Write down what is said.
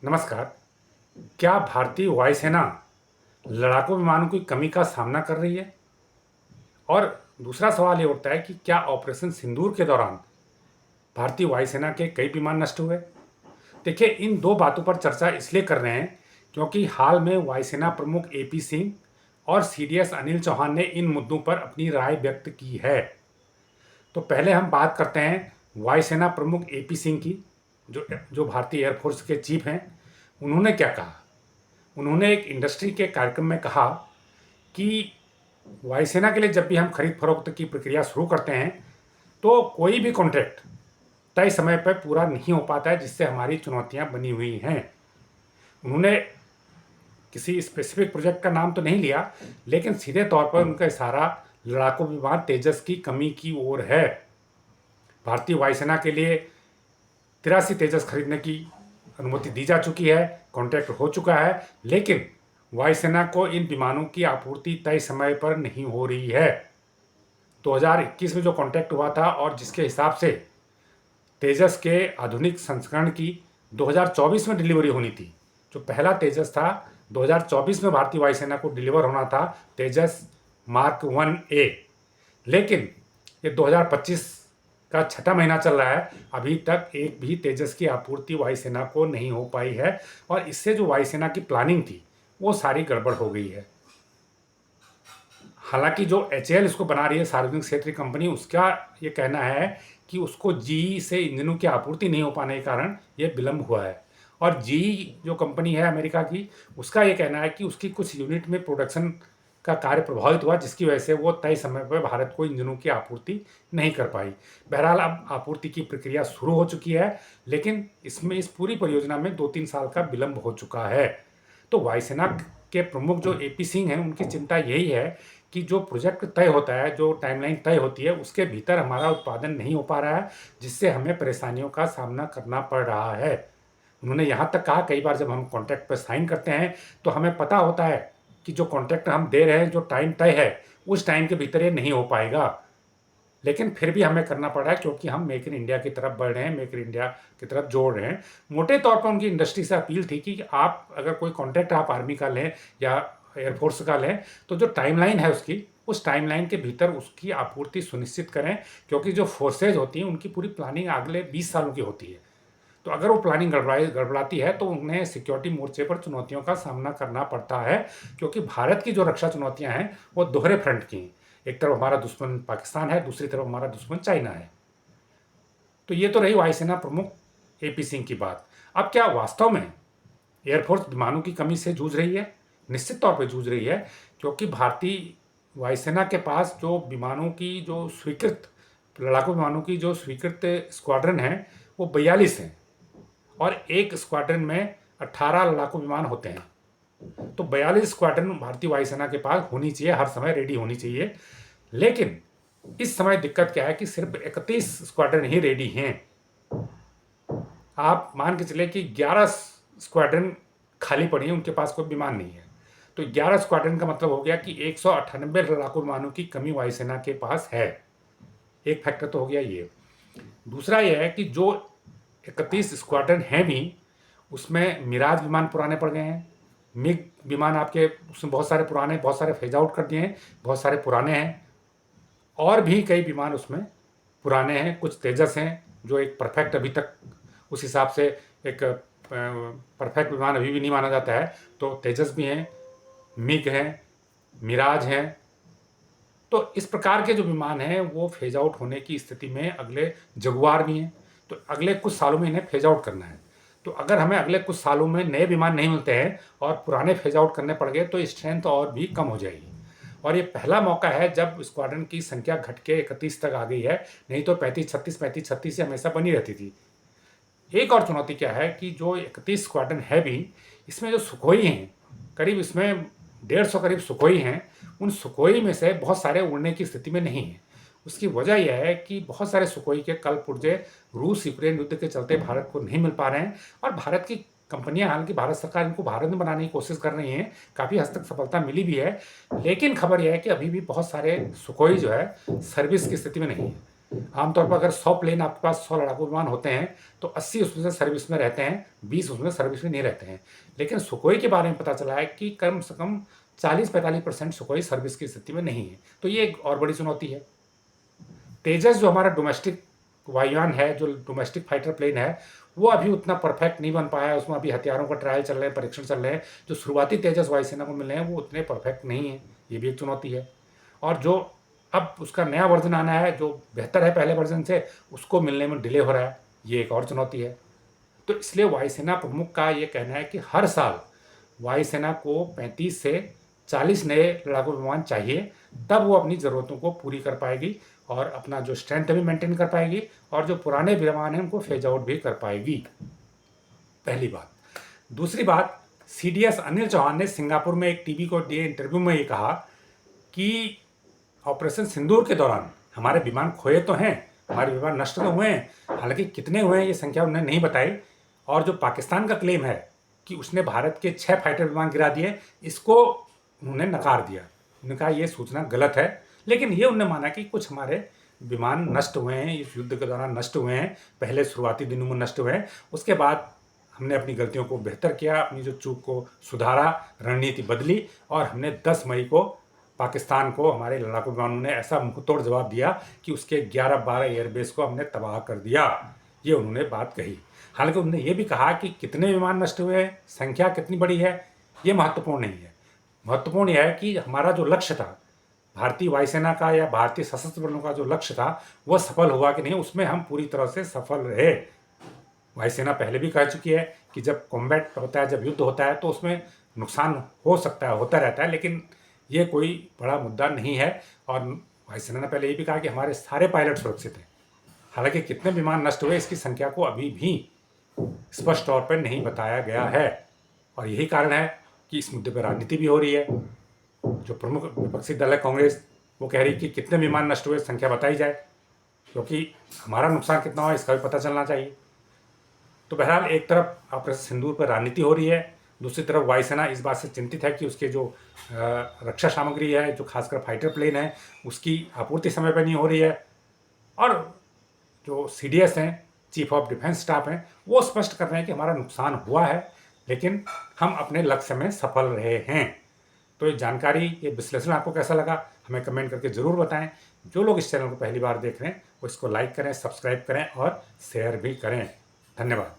नमस्कार। क्या भारतीय वायुसेना लड़ाकू विमानों की कमी का सामना कर रही है? और दूसरा सवाल ये उठता है कि क्या ऑपरेशन सिंदूर के दौरान भारतीय वायुसेना के कई विमान नष्ट हुए? देखिए, इन दो बातों पर चर्चा इसलिए कर रहे हैं क्योंकि हाल में वायुसेना प्रमुख एपी सिंह और सीडीएस अनिल चौहान ने इन मुद्दों पर अपनी राय व्यक्त की है। तो पहले हम बात करते हैं वायुसेना प्रमुख एपी सिंह की, जो जो भारतीय एयरफोर्स के चीफ हैं। उन्होंने क्या कहा? उन्होंने एक इंडस्ट्री के कार्यक्रम में कहा कि वायुसेना के लिए जब भी हम खरीद फरोख्त की प्रक्रिया शुरू करते हैं तो कोई भी कॉन्ट्रैक्ट तय समय पर पूरा नहीं हो पाता है, जिससे हमारी चुनौतियां बनी हुई हैं। उन्होंने किसी स्पेसिफिक प्रोजेक्ट का नाम तो नहीं लिया, लेकिन सीधे तौर पर उनका इशारा लड़ाकू विमान तेजस की कमी की ओर है। भारतीय वायुसेना के लिए 83 तेजस खरीदने की अनुमति दी जा चुकी है, कॉन्ट्रैक्ट हो चुका है, लेकिन वायुसेना को इन विमानों की आपूर्ति तय समय पर नहीं हो रही है। 2021 में जो कॉन्ट्रैक्ट हुआ था और जिसके हिसाब से तेजस के आधुनिक संस्करण की 2024 में डिलीवरी होनी थी, जो पहला तेजस था 2024 में भारतीय वायुसेना को डिलीवर होना था, तेजस मार्क 1A। लेकिन ये 2025 का छठा महीना चल रहा है, अभी तक एक भी तेजस की आपूर्ति वायुसेना को नहीं हो पाई है और इससे जो वायुसेना की प्लानिंग थी वो सारी गड़बड़ हो गई है। हालांकि जो एचएएल इसको बना रही है, सार्वजनिक क्षेत्र की कंपनी, उसका ये कहना है कि उसको जीई से इंजनों की आपूर्ति नहीं हो पाने के कारण ये विलंब हुआ है। और जीई जो कंपनी है अमेरिका की, उसका ये कहना है कि उसकी कुछ यूनिट में प्रोडक्शन का कार्य प्रभावित हुआ, जिसकी वजह से वो तय समय पर भारत को इंजनों की आपूर्ति नहीं कर पाई। बहरहाल अब आपूर्ति की प्रक्रिया शुरू हो चुकी है, लेकिन इसमें इस पूरी परियोजना में 2-3 साल का विलंब हो चुका है। तो वायुसेना के प्रमुख जो एपी सिंह हैं, उनकी चिंता यही है कि जो प्रोजेक्ट तय होता है, जो टाइमलाइन तय होती है, उसके भीतर हमारा उत्पादन नहीं हो पा रहा है, जिससे हमें परेशानियों का सामना करना पड़ रहा है। उन्होंने यहाँ तक कहा, कई बार जब हम कॉन्ट्रैक्ट पर साइन करते हैं तो हमें पता होता है कि जो कॉन्ट्रैक्ट हम दे रहे हैं, जो टाइम तय है, उस टाइम के भीतर ये नहीं हो पाएगा, लेकिन फिर भी हमें करना पड़ रहा है क्योंकि हम मेक इन इंडिया की तरफ बढ़ रहे हैं, मेक इन इंडिया की तरफ जोड़ रहे हैं। मोटे तौर पर उनकी इंडस्ट्री से अपील थी कि आप अगर कोई कॉन्ट्रैक्ट आप आर्मी का लें या एयरफोर्स का लें, तो जो टाइमलाइन है उसकी, उस टाइमलाइन के भीतर उसकी आपूर्ति सुनिश्चित करें, क्योंकि जो फोर्सेज होती हैं उनकी पूरी प्लानिंग अगले 20 सालों की होती है। तो अगर वो प्लानिंग गड़बड़ाती है तो उन्हें सिक्योरिटी मोर्चे पर चुनौतियों का सामना करना पड़ता है, क्योंकि भारत की जो रक्षा चुनौतियां हैं वो दोहरे फ्रंट की हैं। एक तरफ हमारा दुश्मन पाकिस्तान है, दूसरी तरफ हमारा दुश्मन चाइना है। तो ये तो रही वायुसेना प्रमुख एपी सिंह की बात। अब क्या वास्तव में एयरफोर्स विमानों की कमी से जूझ रही है? निश्चित तौर पर जूझ रही है, क्योंकि भारतीय वायुसेना के पास जो विमानों की जो स्वीकृत लड़ाकू विमानों की जो स्वीकृत स्क्वाड्रन है वो 42 हैं और एक स्क्वाड्रन में 18 लड़ाकू विमान होते हैं। तो 42 स्क्वाड्रन भारतीय वायुसेना के पास होनी चाहिए, हर समय रेडी होनी चाहिए। लेकिन इस समय दिक्कत क्या है कि सिर्फ 31 स्क्वाड्रन ही रेडी हैं। आप मान के चले कि 11 स्क्वाड्रन खाली पड़ी हैं, उनके पास कोई विमान नहीं है। तो 11 स्क्वाड्रन का मतलब हो गया कि 198 लड़ाकू विमानों की कमी वायुसेना के पास है। एक फैक्टर तो हो गया ये। दूसरा यह है कि जो 31 स्क्वाड्रन हैं भी, उसमें मिराज विमान पुराने पड़ गए हैं, मिग विमान आपके उसमें बहुत सारे पुराने, बहुत सारे फेज आउट कर दिए हैं, बहुत सारे पुराने हैं, और भी कई विमान उसमें पुराने हैं। कुछ तेजस हैं जो एक परफेक्ट अभी तक उस हिसाब से एक परफेक्ट विमान अभी भी नहीं माना जाता है। तो तेजस भी हैं, मिग हैं, मिराज हैं। तो इस प्रकार के जो विमान हैं वो फेज आउट होने की स्थिति में, अगले जगुआर भी हैं, तो अगले कुछ सालों में इन्हें फेज आउट करना है। तो अगर हमें अगले कुछ सालों में नए विमान नहीं मिलते हैं और पुराने फेज आउट करने पड़ गए, तो स्ट्रेंथ और भी कम हो जाएगी। और ये पहला मौका है जब स्क्वाड्रन की संख्या घट के 31 तक आ गई है, नहीं तो 35-36 से हमेशा बनी रहती थी। एक और चुनौती क्या है कि जो 31 स्क्वाड्रन है भी, इसमें जो सुखोई हैं, करीब इसमें 150 करीब सुखोई हैं, उन सुखोई में से बहुत सारे उड़ने की स्थिति में नहीं हैं। उसकी वजह यह है कि बहुत सारे सुखोई के कल पुर्जे रूस यूक्रेन युद्ध के चलते भारत को नहीं मिल पा रहे हैं, और भारत की कंपनियां, हालांकि भारत सरकार इनको भारत में बनाने की कोशिश कर रही हैं, काफ़ी हद तक सफलता मिली भी है, लेकिन खबर यह है कि अभी भी बहुत सारे सुखोई जो है सर्विस की स्थिति में नहीं है। आमतौर पर अगर 100 प्लेन आपके पास 100 लड़ाकू विमान होते हैं तो 80 उसमें से सर्विस में रहते हैं, 20 उसमें सर्विस में नहीं रहते हैं। लेकिन सुखोई के बारे में पता चला है कि कम से कम 40-45% सुखोई सर्विस की स्थिति में नहीं है, तो ये एक और बड़ी चुनौती है। तेजस जो हमारा डोमेस्टिक वायुयान है, जो डोमेस्टिक फाइटर प्लेन है, वो अभी उतना परफेक्ट नहीं बन पाया है, उसमें अभी हथियारों का ट्रायल चल रहे हैं, परीक्षण चल रहे हैं। जो शुरुआती तेजस वायुसेना को मिले हैं वो उतने परफेक्ट नहीं है, ये भी एक चुनौती है। और जो अब उसका नया वर्जन आना है जो बेहतर है पहले वर्जन से, उसको मिलने में डिले हो रहा है, ये एक और चुनौती है। तो इसलिए वायुसेना प्रमुख का ये कहना है कि हर साल वायुसेना को 35 से 40 नए लड़ाकू विमान चाहिए, तब वो अपनी ज़रूरतों को पूरी कर पाएगी और अपना जो स्ट्रेंथ भी मेंटेन कर पाएगी और जो पुराने विमान हैं उनको फेज आउट भी कर पाएगी। पहली बात। दूसरी बात, सीडीएस अनिल चौहान ने सिंगापुर में एक टीवी को दिए इंटरव्यू में ये कहा कि ऑपरेशन सिंदूर के दौरान हमारे विमान खोए तो हैं, हमारे विमान नष्ट तो हुए हैं, हालांकि कितने हुए हैं ये संख्या उन्होंने नहीं बताई। और जो पाकिस्तान का क्लेम है कि उसने भारत के 6 फाइटर विमान गिरा दिए, इसको उन्होंने नकार दिया। उन्होंने कहा ये सूचना गलत है, लेकिन ये उन्होंने माना कि कुछ हमारे विमान नष्ट हुए हैं, इस युद्ध के दौरान नष्ट हुए हैं, पहले शुरुआती दिनों में नष्ट हुए हैं। उसके बाद हमने अपनी गलतियों को बेहतर किया, अपनी जो चूक को सुधारा, रणनीति बदली और हमने 10 मई को पाकिस्तान को हमारे लड़ाकू विमानों ने ऐसा मुंहतोड़ जवाब दिया कि उसके 11-12 एयरबेस को हमने तबाह कर दिया। ये उन्होंने बात कही। हालांकि उन्होंने ये भी कहा कि कितने विमान नष्ट हुए हैं, संख्या कितनी बड़ी है, ये महत्वपूर्ण नहीं है। महत्वपूर्ण यह है कि हमारा जो लक्ष्य था, भारतीय वायुसेना का या भारतीय सशस्त्र बलों का जो लक्ष्य था, वह सफल हुआ कि नहीं, उसमें हम पूरी तरह से सफल रहे। वायुसेना पहले भी कह चुकी है कि जब कॉम्बैट होता है, जब युद्ध होता है, तो उसमें नुकसान हो सकता है, होता रहता है, लेकिन ये कोई बड़ा मुद्दा नहीं है। और वायुसेना ने पहले ये भी कहा कि हमारे सारे पायलट सुरक्षित हैं। हालांकि कितने विमान नष्ट हुए इसकी संख्या को अभी भी स्पष्ट तौर पर नहीं बताया गया है, और यही कारण है कि इस मुद्दे पर राजनीति भी हो रही है। जो प्रमुख विपक्षी दल है कांग्रेस, वो कह रही है कि कितने विमान नष्ट हुए संख्या बताई जाए, क्योंकि हमारा नुकसान कितना हुआ इसका भी पता चलना चाहिए। तो बहरहाल एक तरफ ऑपरेशन सिंदूर पर राजनीति हो रही है, दूसरी तरफ वायुसेना इस बात से चिंतित है कि उसके जो रक्षा सामग्री है, जो खासकर फाइटर प्लेन है, उसकी आपूर्ति समय पर नहीं हो रही है। और जो सीडीएस हैं, चीफ ऑफ डिफेंस स्टाफ हैं, वो स्पष्ट कर रहे हैं कि हमारा नुकसान हुआ है, लेकिन हम अपने लक्ष्य में सफल रहे हैं। तो ये जानकारी, ये विश्लेषण आपको कैसा लगा, हमें कमेंट करके ज़रूर बताएं। जो लोग इस चैनल को पहली बार देख रहे हैं वो इसको लाइक करें, सब्सक्राइब करें और शेयर भी करें। धन्यवाद।